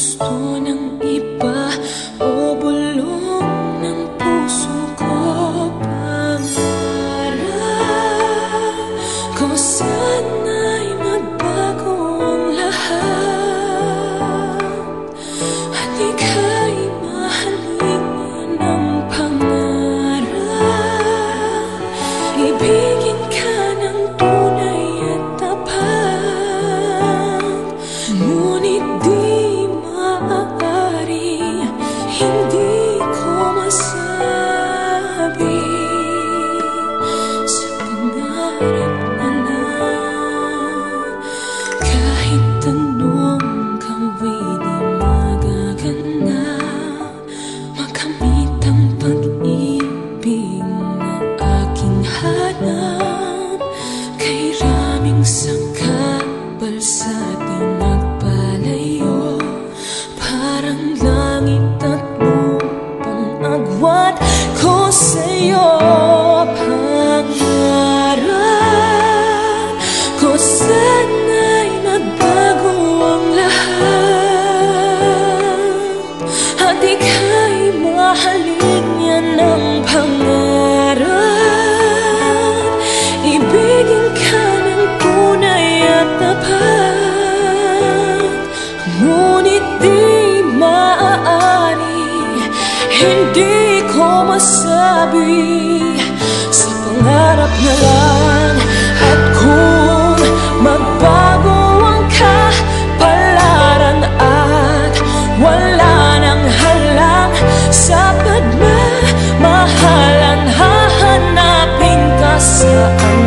gusto ng iba o bulong ng puso ko. Pangarap ko sana'y magbago ang lahat at ika'y mahalin ng pangarap. Ibigin ka ng tunay at tapat, ngunit di maaari, hindi ko masabi sa pangarap na lang. Kahit anong gawin di magaganap, makamit ang pag-ibig na aking hanap. Kay raming sakabal sa di magpalayo, parang langit at lupang agwat ko sa'yo. Pangarap ko sana'y magbago ang lahat at ika'y mahalin yan ng pangarap. Ibigin ka ng tunay at tapat, ngunit di maaari, hindi ko masabi sa pangarap na lang. At kung magbago ang kapalaran at wala nang halang sa pagmamahalan, hahanapin ka saan